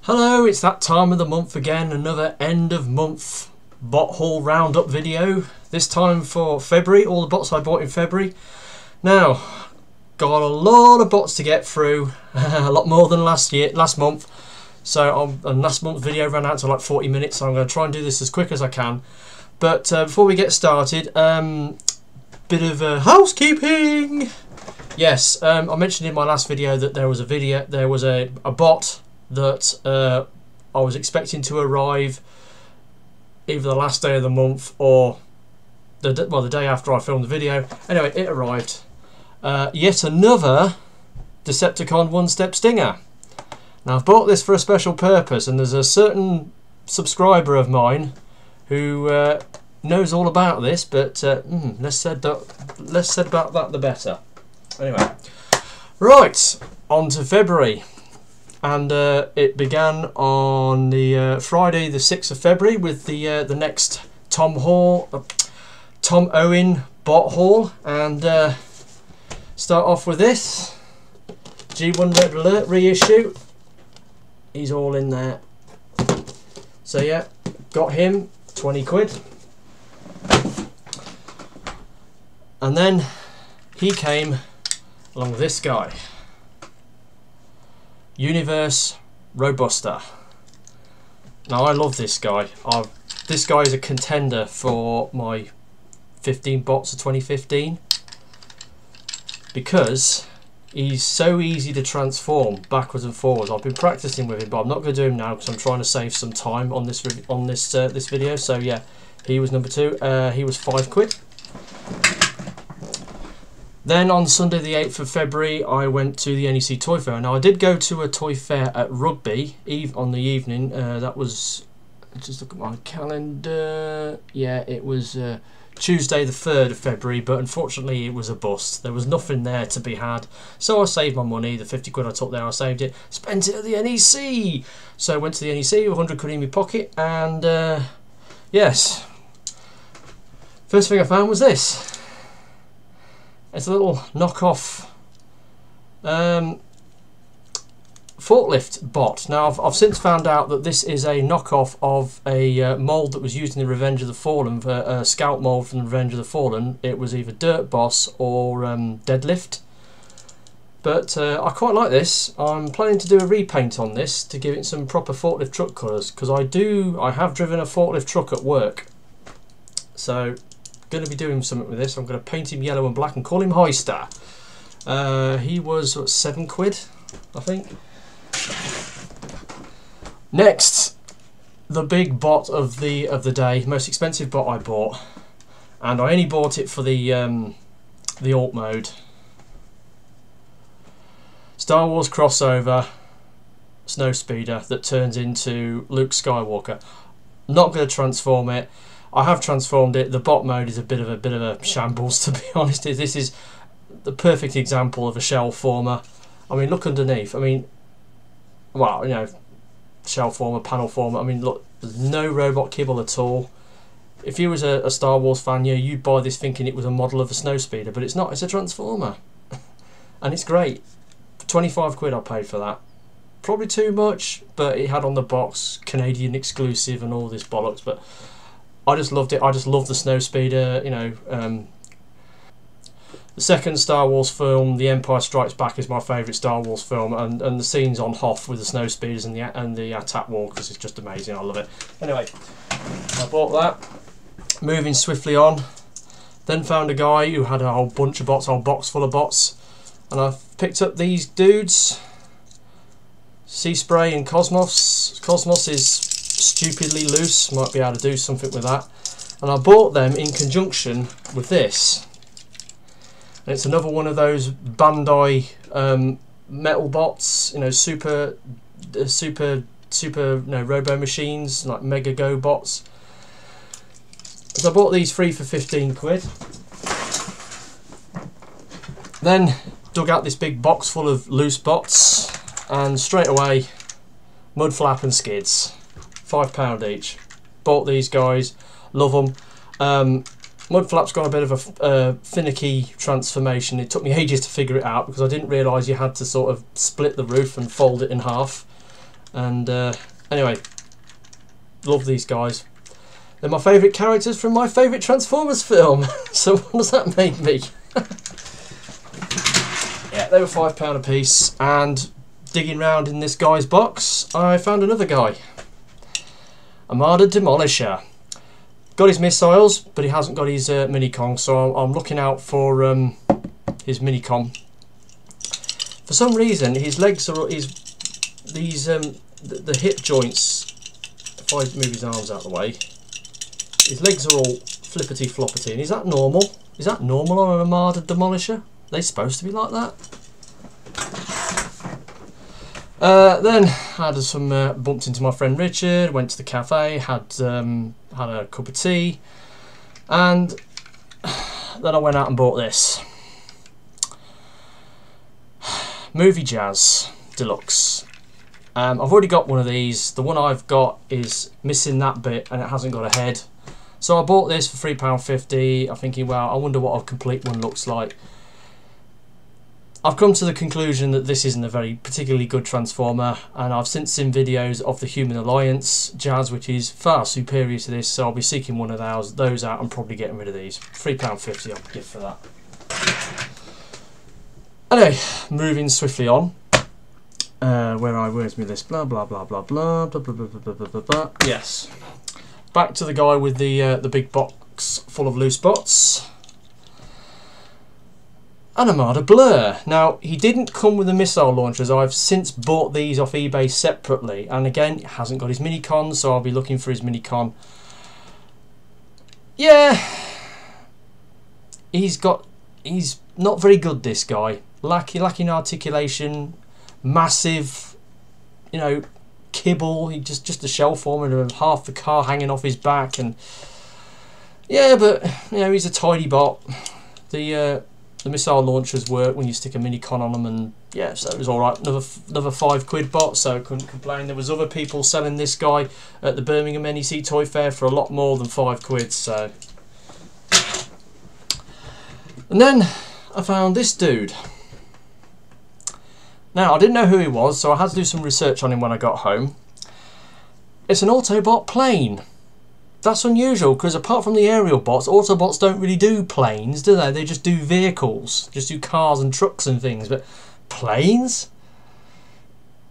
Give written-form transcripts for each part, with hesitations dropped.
Hello, it's that time of the month again, another end of month bot haul roundup video. This time for February, all the bots I bought in February. Now, got a lot of bots to get through, a lot more than last month. So and last month's video ran out to like 40 minutes, so I'm going to try and do this as quick as I can. But before we get started, bit of housekeeping. Yes, I mentioned in my last video that there was a bot that I was expecting to arrive either the last day of the month or the day after I filmed the video. Anyway, it arrived. Yet another Decepticon one-step stinger. Now I've bought this for a special purpose, and there's a certain subscriber of mine who knows all about this, but less said about that the better. Anyway, right, on to February. And it began on the Friday, the 6th of February, with the next Tom Owen bot haul. And start off with this G1 Red Alert reissue. He's all in there. So yeah, got him, 20 quid. And then he came along with this guy. Universe Roadbuster. Now I love this guy. This guy is a contender for my 15 bots of 2015 because he's so easy to transform backwards and forwards. I've been practicing with him, but I'm not going to do him now because I'm trying to save some time on this video. So yeah, he was number 2. He was 5 quid. Then on Sunday the 8th of February I went to the NEC Toy Fair. Now I did go to a toy fair at Rugby on the evening. That was, just look at my calendar, yeah, it was Tuesday the 3rd of February, but unfortunately it was a bust. There was nothing there to be had, so I saved my money. The 50 quid I took there, I saved it, spent it at the NEC. So I went to the NEC with 100 quid in my pocket, and yes, first thing I found was this. It's a little knockoff forklift bot. Now I've since found out that this is a knockoff of a mould that was used in the Revenge of the Fallen, a scout mould from the Revenge of the Fallen. It was either Dirtboss or Deadlift. But I quite like this. I'm planning to do a repaint on this to give it some proper forklift truck colours, because I have driven a forklift truck at work. So going to be doing something with this. I'm going to paint him yellow and black and call him Hoister. He was what, 7 quid, I think. Next, the big bot of the day, most expensive bot I bought, and I only bought it for the alt mode. Star Wars crossover snowspeeder that turns into Luke Skywalker. Not going to transform it. I have transformed it. The bot mode is a bit of a shambles, to be honest. This is the perfect example of a shell former. I mean, look underneath. I mean, well, you know, shell former, panel former. I mean, look, there's no robot kibble at all. If you was a Star Wars fan, yeah, you'd buy this thinking it was a model of a snowspeeder, but it's not. It's a transformer, and it's great. For 25 quid I paid for that. Probably too much, but it had on the box Canadian exclusive and all this bollocks, but I just loved it. I just love the snowspeeder. You know, the second Star Wars film, The Empire Strikes Back, is my favourite Star Wars film, and the scenes on Hoth with the snowspeeders and the attack walkers is just amazing. I love it. Anyway, I bought that. Moving swiftly on, then found a guy who had a whole bunch of bots, a whole box full of bots, and I picked up these dudes, Seaspray and Cosmos. Cosmos is stupidly loose, might be able to do something with that, and I bought them in conjunction with this, and it's another one of those Bandai metal bots, you know, super Robo machines, like Mega Go bots. So I bought these 3 for 15 quid. Then dug out this big box full of loose bots, and straight away Mudflap and Skids. £5 each. Bought these guys, love them. Mudflap's got a bit of a finicky transformation. It took me ages to figure it out because I didn't realise you had to sort of split the roof and fold it in half. And anyway, love these guys. They're my favourite characters from my favourite Transformers film. So what does that make me? Yeah, they were £5 a piece. And digging around in this guy's box, I found another guy. Armada Demolisher. Got his missiles, but he hasn't got his Minicon, so I'm looking out for his Minicon. For some reason, his legs are the hip joints. If I move his arms out of the way, his legs are all flippity floppity. And is that normal? Is that normal on an Armada Demolisher? Are they supposed to be like that? Then had some bumped into my friend Richard. Went to the cafe. Had a cup of tea, and then I went out and bought this Movie Jazz Deluxe. I've already got one of these. The one I've got is missing that bit and it hasn't got a head. So I bought this for £3.50. I'm thinking, well, I wonder what a complete one looks like. I've come to the conclusion that this isn't a very particularly good Transformer, and I've since seen videos of the Human Alliance Jazz, which is far superior to this, so I'll be seeking one of those out and probably getting rid of these. £3.50 I'll give for that. Anyway, moving swiftly on. Where's my list? Blah blah blah blah blah blah blah blah blah blah blah blah. Yes. Back to the guy with the big box full of loose bots. An Armada Blurr. Now, he didn't come with the missile launchers. I've since bought these off eBay separately, and again, he hasn't got his Minicon, so I'll be looking for his Minicon. Yeah, he's not very good, this guy. Lacking articulation, massive, you know, kibble. He just a shell form and half the car hanging off his back, and yeah, but you know, he's a tidy bot. The missile launchers work when you stick a Minicon on them, and yeah, so it was alright. Another £5 bot, so I couldn't complain. There was other people selling this guy at the Birmingham NEC Toy Fair for a lot more than £5, so. And then I found this dude. Now, I didn't know who he was, so I had to do some research on him when I got home. It's an Autobot plane. That's unusual, because apart from the aerial bots, Autobots don't really do planes, do they? They just do vehicles, just do cars and trucks and things, but planes?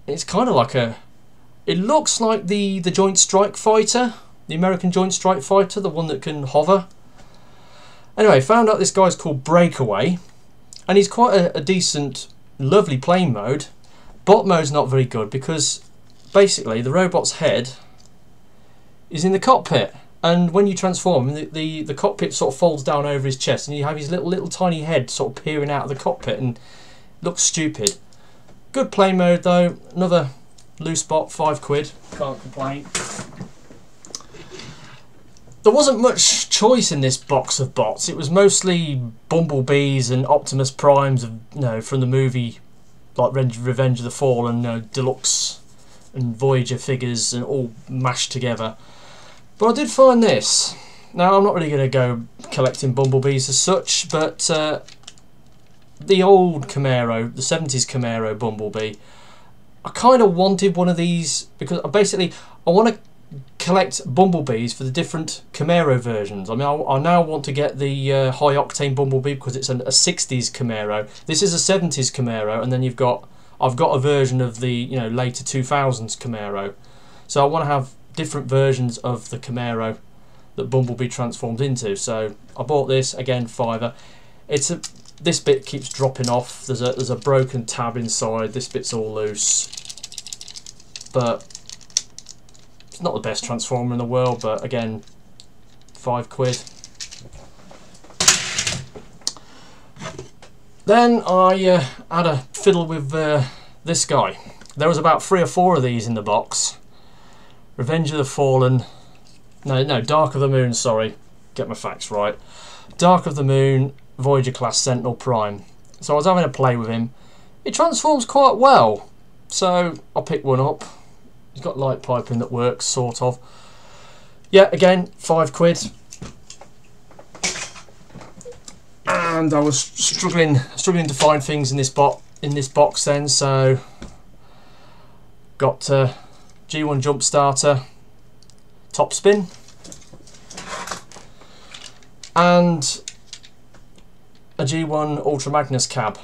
It's kind of like it looks like the Joint Strike Fighter, the American Joint Strike Fighter, the one that can hover. Anyway, found out this guy's called Breakaway, and he's quite a decent, lovely plane mode. Bot mode's not very good, because basically the robot's head is in the cockpit. And when you transform him, the cockpit sort of folds down over his chest, and you have his little tiny head sort of peering out of the cockpit, and looks stupid. Good play mode though. Another loose bot, £5. Can't complain. There wasn't much choice in this box of bots. It was mostly Bumblebees and Optimus Primes, from the movie, like Revenge of the Fallen, Deluxe and Voyager figures, and all mashed together. But I did find this. Now, I'm not really going to go collecting Bumblebees as such, but the old Camaro, the 70s Camaro Bumblebee, I kind of wanted one of these, because I want to collect Bumblebees for the different Camaro versions. I mean, I now want to get the high octane Bumblebee because it's a 60s Camaro. This is a 70s Camaro, and then I've got a version of the later 2000s Camaro. So I want to have different versions of the Camaro that Bumblebee transformed into. So I bought this, again, £5. This bit keeps dropping off. There's a broken tab inside. This bit's all loose, but it's not the best Transformer in the world. But again, £5. Then I had a fiddle with this guy. There was about 3 or 4 of these in the box. Revenge of the Fallen, no, Dark of the Moon, sorry, get my facts right. Dark of the Moon, Voyager class Sentinel Prime. So I was having a play with him. It transforms quite well, so I picked one up. He's got light piping that works, sort of. Yeah, again, £5. And I was struggling to find things in this box then, so got G1 jump starter top spin, and a G1 Ultra Magnus cab.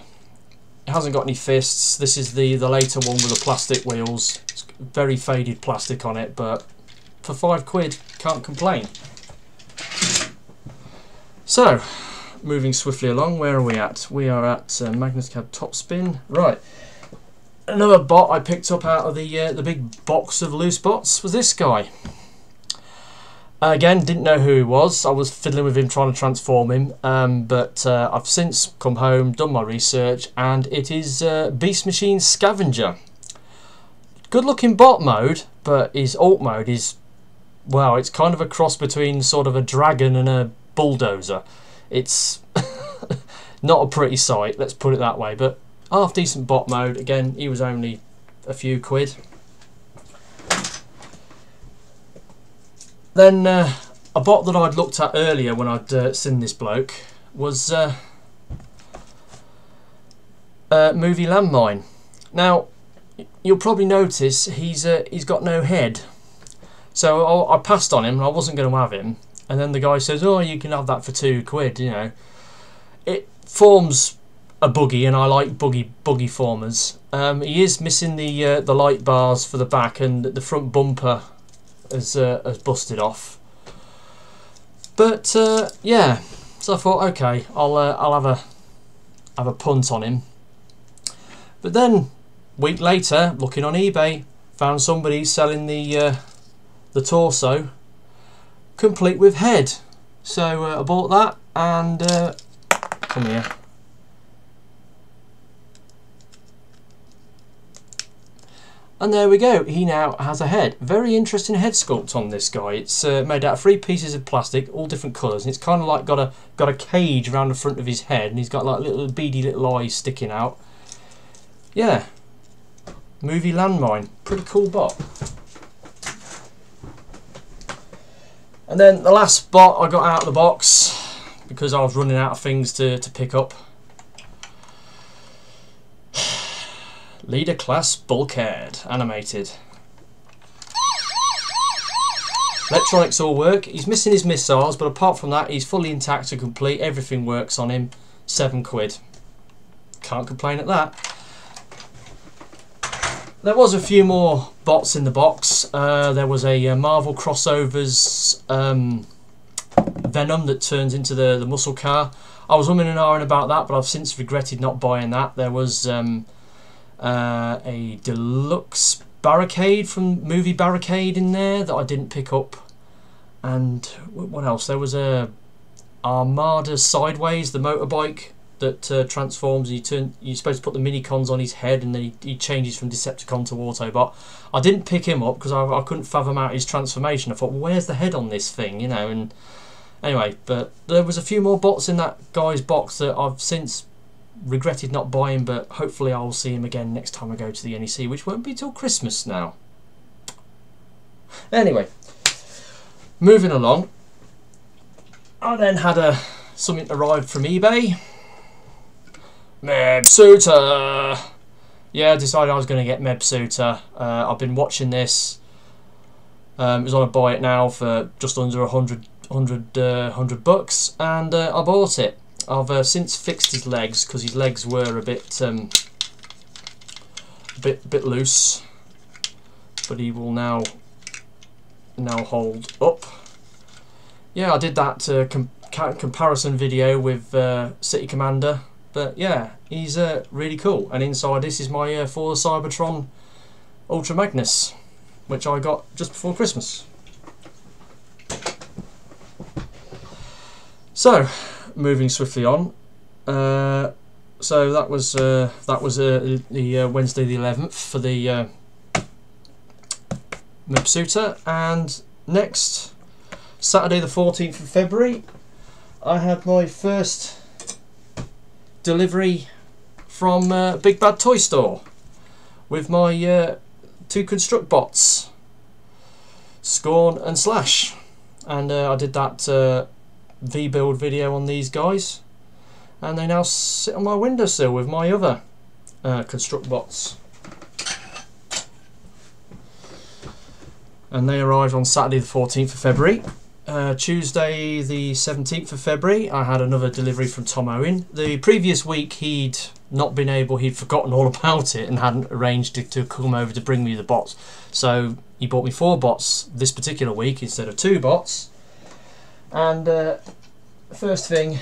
It hasn't got any fists. This is the later one with the plastic wheels. It's very faded plastic on it, but for £5 can't complain. So, moving swiftly along, where are we at? We are at Magnus cab top spin. Right. Another bot I picked up out of the big box of loose bots was this guy. Again, didn't know who he was. I was fiddling with him, trying to transform him, but I've since come home, done my research, and it is Beast Machine Scavenger. Good looking bot mode, but his alt mode is, well, it's kind of a cross between sort of a dragon and a bulldozer. It's not a pretty sight, let's put it that way, but half decent bot mode. Again, he was only a few quid. Then a bot that I'd looked at earlier when I'd seen this bloke was Movie Landmine. Now you'll probably notice he's got no head, so I passed on him and I wasn't going to have him, and then the guy says, oh, you can have that for £2, you know. It forms a buggy, and I like buggy formers. He is missing the light bars for the back, and the front bumper has busted off. But yeah, so I thought, okay, I'll have a punt on him. But then week later, looking on eBay, found somebody selling the torso complete with head. So I bought that, and come here. And there we go, he now has a head. Very interesting head sculpt on this guy. It's made out of 3 pieces of plastic, all different colours, and it's kind of like got a cage around the front of his head, and he's got like little beady little eyes sticking out. Yeah, Movie Landmine, pretty cool bot. And then the last bot I got out of the box, because I was running out of things to pick up. Leader Class Bulkhead, animated. Electronics all work. He's missing his missiles, but apart from that, he's fully intact and complete. Everything works on him. £7. Can't complain at that. There was a few more bots in the box. There was a Marvel Crossovers Venom that turns into the muscle car. I was umming and ahhing about that, but I've since regretted not buying that. There was a Deluxe Barricade from Movie Barricade in there that I didn't pick up. And what else? There was a Armada Sideways, the motorbike that transforms. You're supposed to put the mini-cons on his head, and then he changes from Decepticon to Autobot. I didn't pick him up because I couldn't fathom out his transformation. I thought, well, where's the head on this thing, you know? And anyway, but there was a few more bots in that guy's box that I've since regretted not buying, but hopefully I'll see him again next time I go to the NEC, which won't be till Christmas now. Anyway, moving along, I then had something arrived from eBay. Mebsuta! Yeah, I decided I was going to get Mebsuta. I've been watching this. It was on a buy it now for just under $100 bucks, and I bought it. I've since fixed his legs because his legs were a bit loose, but he will now hold up. Yeah, I did that comparison video with City Commander, but yeah, he's really cool. And inside this is my for the Cybertron Ultra Magnus, which I got just before Christmas. So, moving swiftly on. So that was the Wednesday the 11th for the Mebsuta, and next Saturday the 14th of February I had my first delivery from Big Bad Toy Store with my 2 Construct bots, Scorn and Slash, and I did that V-build video on these guys, and they now sit on my windowsill with my other Construct bots. and they arrived on Saturday the 14th of February. Tuesday the 17th of February I had another delivery from Tom Owen. The previous week he'd forgotten all about it and hadn't arranged to come over to bring me the bots, so he bought me 4 bots this particular week instead of 2 bots. And first thing,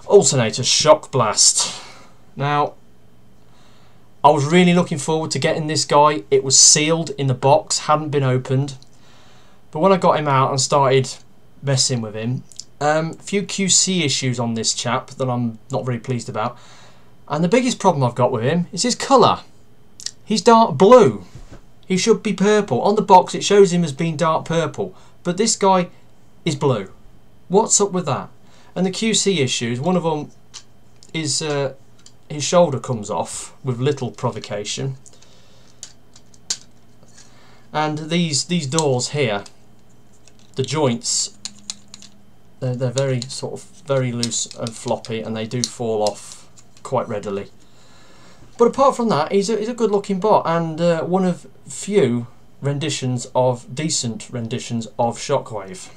Alternators Shockblast. Now, I was really looking forward to getting this guy. It was sealed in the box, hadn't been opened. But when I got him out and started messing with him, a few QC issues on this chap that I'm not very pleased about. And the biggest problem I've got with him is his colour. He's dark blue. He should be purple. On the box it shows him as being dark purple, but this guy is blue. What's up with that? And the QC issues, one of them is his shoulder comes off with little provocation, and these doors here, the joints, they're very very loose and floppy, and they do fall off quite readily. But apart from that, he's a good looking bot, and one of few decent renditions of Shockwave.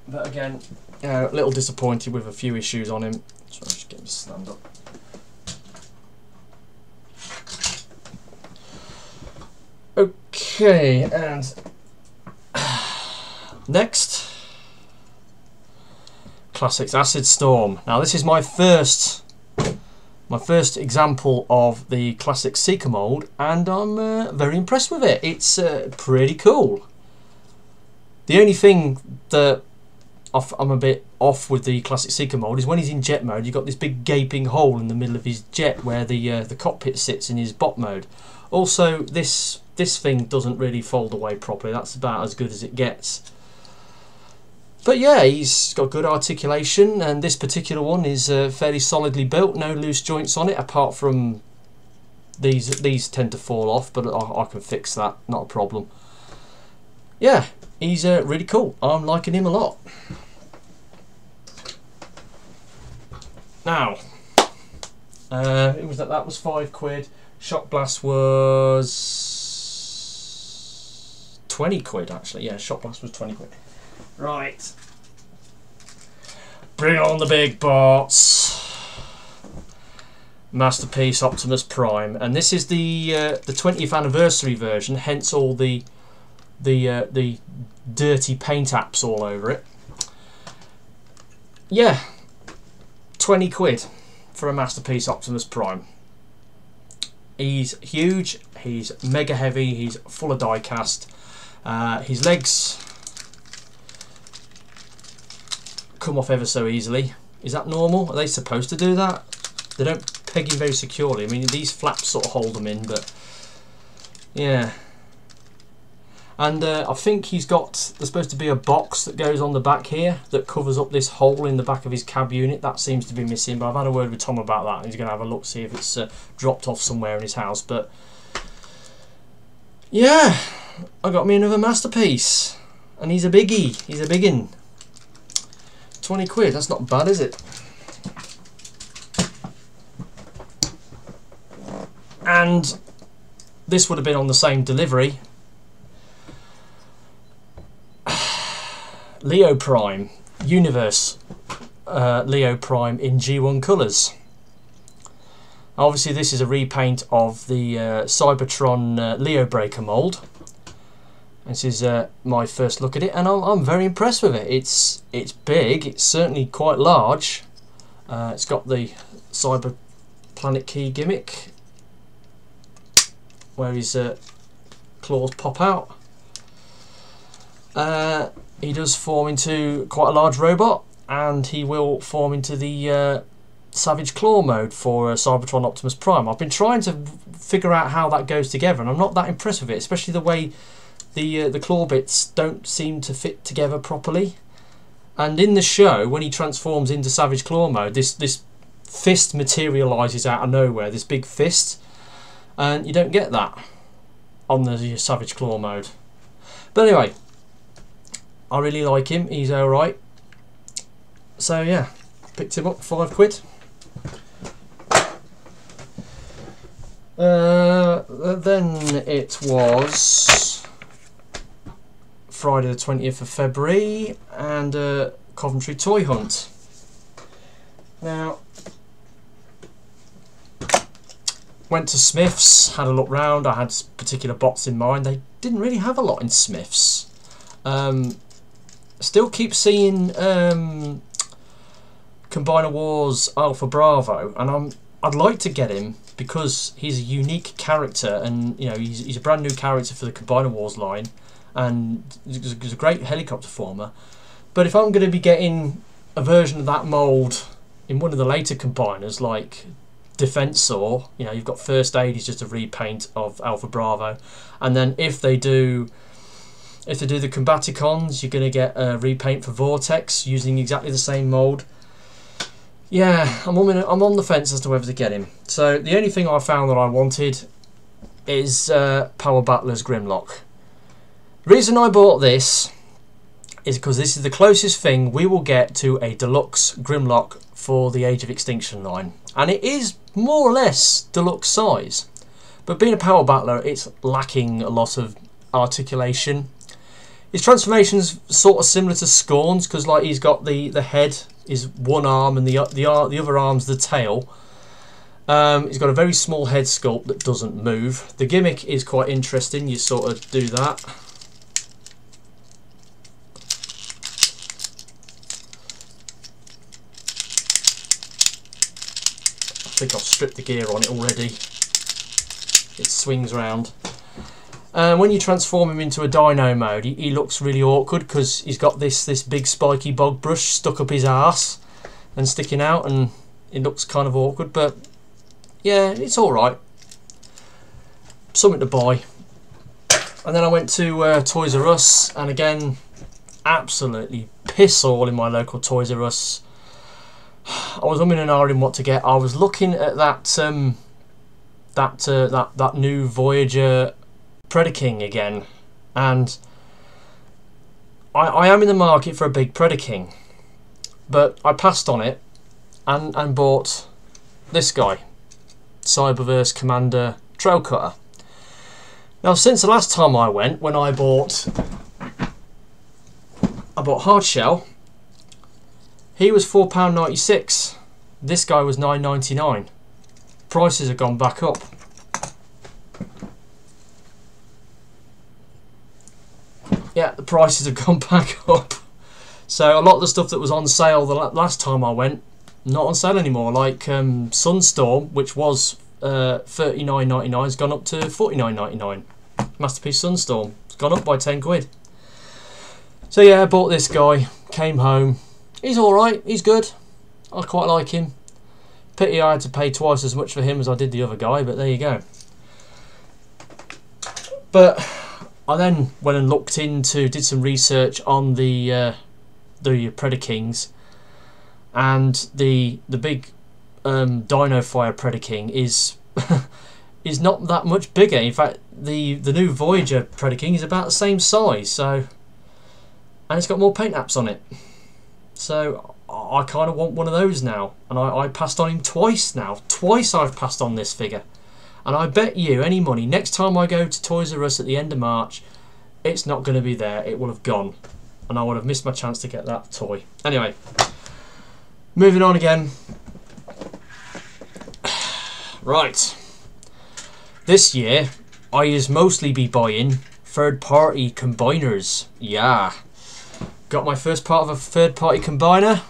But again, a little disappointed with a few issues on him. So I'll just get him to stand up. Okay, and next, Classics Acid Storm. Now this is my first example of the Classic Seeker mould, and I'm very impressed with it. It's pretty cool. The only thing that I'm a bit off with the Classic Seeker mould is when he's in jet mode, you've got this big gaping hole in the middle of his jet where the cockpit sits in his bot mode. Also, this thing doesn't really fold away properly. That's about as good as it gets. But yeah, he's got good articulation, and this particular one is fairly solidly built. No loose joints on it, apart from these tend to fall off, but I can fix that, not a problem. Yeah, he's really cool. I'm liking him a lot. Now, it was that was £5. Shockblast was 20 quid actually. Yeah, Shockblast was 20 quid. Right. Bring on the big bots. Masterpiece Optimus Prime, and this is the 20th anniversary version. Hence all the dirty paint apps all over it. Yeah, 20 quid for a Masterpiece Optimus Prime. He's huge, he's mega heavy, he's full of die cast. His legs come off ever so easily. Is that normal? Are they supposed to do that? They don't peg him very securely. I mean, these flaps sort of hold them in, but yeah. And I think there's supposed to be a box that goes on the back here that covers up this hole in the back of his cab unit. That seems to be missing, but I've had a word with Tom about that, and he's going to have a look, see if it's dropped off somewhere in his house. But yeah, I got me another masterpiece, and he's a biggie. He's a biggin. 20 quid, that's not bad, is it? And this would have been on the same delivery. Leo Prime, Universe Leo Prime in G1 colours. Obviously this is a repaint of the Cybertron Leo Breaker mould. This is my first look at it, and I'm very impressed with it. It's big, it's certainly quite large. It's got the Cyber Planet Key gimmick, where his claws pop out. He does form into quite a large robot, and he will form into the Savage Claw mode for Cybertron Optimus Prime. I've been trying to figure out how that goes together, and I'm not that impressed with it, especially the way the claw bits don't seem to fit together properly. And in the show, when he transforms into Savage Claw mode, this fist materialises out of nowhere, this big fist, and you don't get that on the Savage Claw mode. But anyway, I really like him, he's alright. So yeah, picked him up, 5 quid. Then it was Friday the 20th of February and Coventry Toy Hunt. Now, went to Smith's, had a look round. I had particular bots in mind. They didn't really have a lot in Smith's. Still keep seeing Combiner Wars Alpha Bravo, and I'd like to get him because he's a unique character, and you know he's a brand new character for the Combiner Wars line, and he's a great helicopter former. But if I'm going to be getting a version of that mould in one of the later combiners, like Defensor, you know, you've got First Aid, he's just a repaint of Alpha Bravo, and then if they do the Combaticons, you're going to get a repaint for Vortex using exactly the same mould. Yeah, I'm on the fence as to whether to get him. So the only thing I found that I wanted is Power Battler's Grimlock. The reason I bought this is because this is the closest thing we will get to a deluxe Grimlock for the Age of Extinction line, and it is more or less deluxe size. But being a Power Battler, it's lacking a lot of articulation. His transformation's sort of similar to Scorn's, because like he's got the head is one arm and the other arm's the tail. He's got a very small head sculpt that doesn't move. The gimmick is quite interesting. You sort of do that. I think I've stripped the gear on it already. It swings round. When you transform him into a dino mode, he looks really awkward because he's got this big spiky bog brush stuck up his arse and sticking out, and it looks kind of awkward. But yeah, it's all right. Something to buy. And then I went to Toys R Us, and again, absolutely piss all in my local Toys R Us. I was umming and ahhing what to get. I was looking at that new Voyager Predaking again, and I am in the market for a big Predaking, but I passed on it and bought this guy, Cyberverse Commander Trail Cutter. Now, since the last time I went, when I bought Hard Shell, he was £4.96. This guy was £9.99. Prices have gone back up. Yeah, the prices have gone back up. So a lot of the stuff that was on sale the last time I went, not on sale anymore. Like Sunstorm, which was $39.99, has gone up to $49.99. Masterpiece Sunstorm, it's gone up by 10 quid. So yeah, I bought this guy, came home. He's alright, he's good. I quite like him. Pity I had to pay twice as much for him as I did the other guy, but there you go. But I then went and did some research on the Predakings, and the big Dino Fire Predaking is is not that much bigger. In fact, the new Voyager Predaking is about the same size. So, and it's got more paint apps on it. So I kind of want one of those now, and I passed on him twice now. Twice I've passed on this figure. And I bet you any money, next time I go to Toys R Us at the end of March, it's not going to be there. It will have gone. And I would have missed my chance to get that toy. Anyway, moving on again. Right. This year, I is mostly be buying third-party combiners. Yeah. Got my first part of a third-party combiner.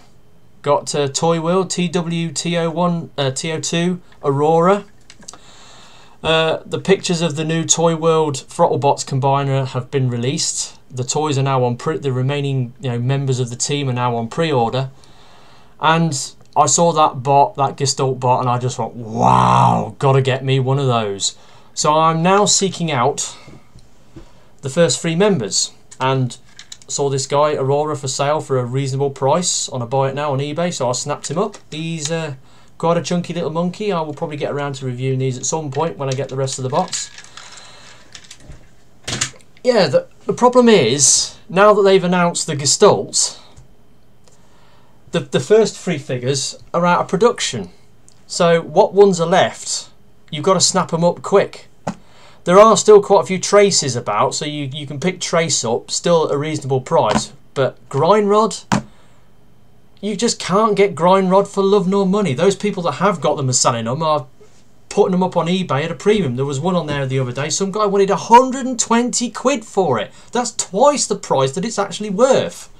Got Toy World TO2 Aurora. The pictures of the new Toy World Throttlebots combiner have been released. The toys are now on the remaining members of the team are now on pre-order. And I saw that Gestalt bot, and I just thought, wow, gotta get me one of those. So I'm now seeking out the first 3 members, and saw this guy Aurora for sale for a reasonable price on a buy it now on eBay, so I snapped him up. He's quite a chunky little monkey. I will probably get around to reviewing these at some point when I get the rest of the bots. Yeah, the problem is, now that they've announced the Gestalts, the first 3 figures are out of production. So what ones are left you've got to snap them up quick. There are still quite a few traces about, so you can pick trace up, still at a reasonable price. But grind rod, you just can't get grind rod for love nor money. Those people that have got them and selling them are putting them up on eBay at a premium. There was one on there the other day. Some guy wanted 120 quid for it. That's twice the price that it's actually worth.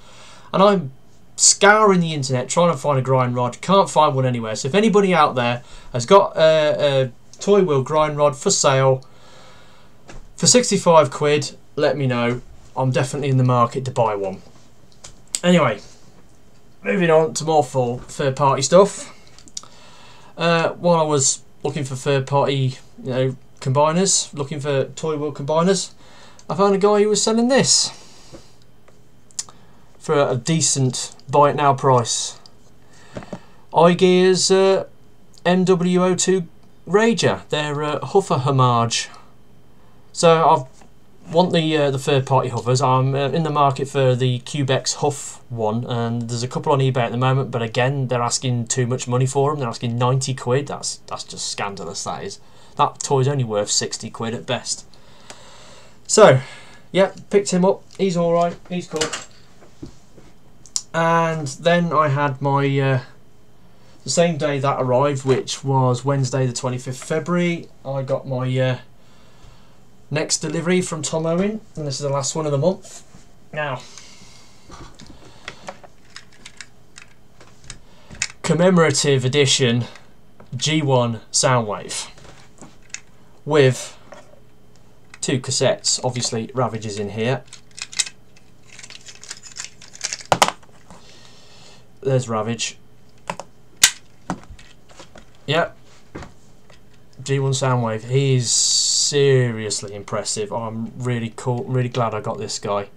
And I'm scouring the internet trying to find a grind rod. Can't find one anywhere. So if anybody out there has got a toy wheel grind rod for sale for 65 quid, let me know. I'm definitely in the market to buy one. Anyway, moving on to more full third-party stuff. While I was looking for third-party, combiners, looking for toy wheel combiners, I found a guy who was selling this for a decent buy it now price. iGear's MW02 Rager, their Huffer homage. So I want the third-party Huffers. I'm in the market for the Cubex Huff one, and there's a couple on eBay at the moment, but again, they're asking too much money for them. They're asking 90 quid. That's just scandalous, that is. That toy's only worth 60 quid at best. So, yeah, picked him up. He's alright. He's cool. And then I had my... the same day that arrived, which was Wednesday the 25th February, I got my... next delivery from Tom Owen, and this is the last one of the month. Now, commemorative edition G1 Soundwave with 2 cassettes. Obviously, Ravage is in here. There's Ravage. Yep. G1 Soundwave. He's seriously impressive. I'm really cool, really glad I got this guy.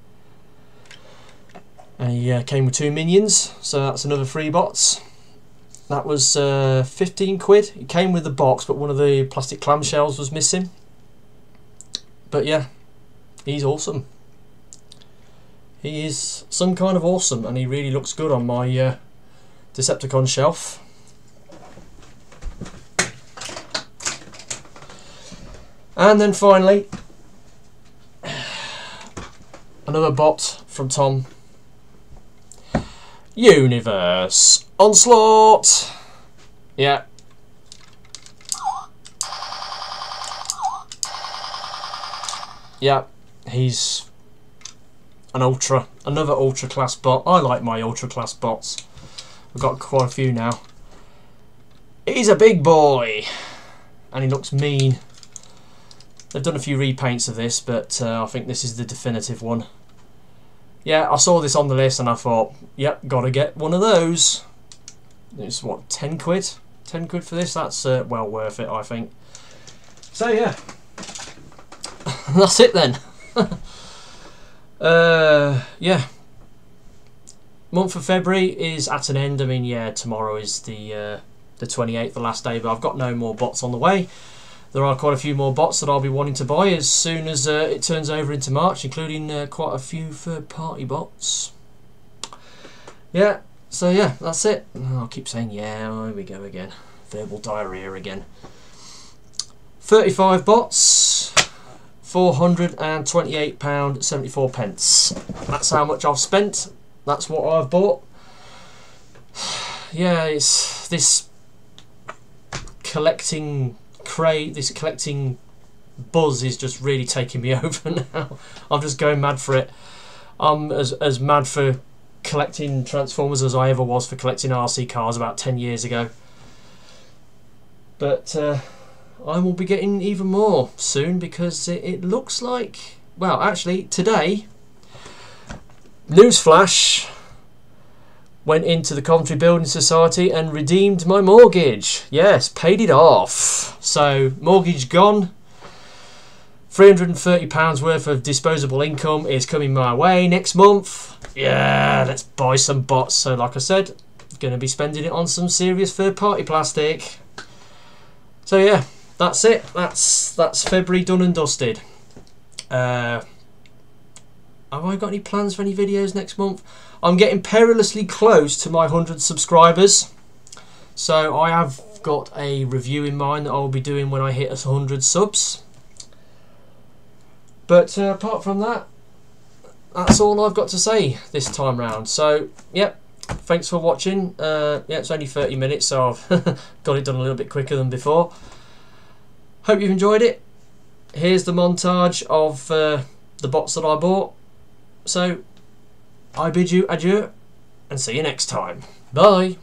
And he came with 2 minions, so that's another 3 bots. That was 15 quid. It came with the box, but one of the plastic clamshells was missing. But yeah, he's awesome. He is some kind of awesome, and he really looks good on my Decepticon shelf. And then finally, another bot from Tom. Universe Onslaught. Yeah. Yeah, he's another ultra class bot. I like my ultra class bots. We've got quite a few now. He's a big boy, and he looks mean. They've done a few repaints of this, but I think this is the definitive one. Yeah, I saw this on the list and I thought, yep, gotta get one of those. It's what, 10 quid? 10 quid for this? That's well worth it, I think. So yeah, that's it then. Yeah, month of February is at an end. I mean, yeah, tomorrow is the 28th, the last day, but I've got no more bots on the way. There are quite a few more bots that I'll be wanting to buy as soon as it turns over into March, including quite a few third-party bots. Yeah, so yeah, that's it. Oh, I keep saying yeah, oh, here we go again. Verbal diarrhea again. 35 bots, £428.74. That's how much I've spent. That's what I've bought. Yeah, it's this collecting buzz is just really taking me over now. I'm just going mad for it. I'm as mad for collecting Transformers as I ever was for collecting RC cars about 10 years ago. But I will be getting even more soon, because it looks like, well, actually today, newsflash, went into the Coventry Building Society and redeemed my mortgage. Yes, paid it off. So, mortgage gone. £330 worth of disposable income is coming my way next month. Yeah, let's buy some bots. So, like I said, going to be spending it on some serious third-party plastic. So, yeah, that's it. That's February done and dusted. Have I got any plans for any videos next month? I'm getting perilously close to my 100 subscribers. So I have I've got a review in mind that I'll be doing when I hit 100 subs. But apart from that, that's all I've got to say this time round. So, yep, thanks for watching. Yeah, it's only 30 minutes, so I've got it done a little bit quicker than before. Hope you've enjoyed it. Here's the montage of the bots that I bought. So, I bid you adieu, and see you next time. Bye.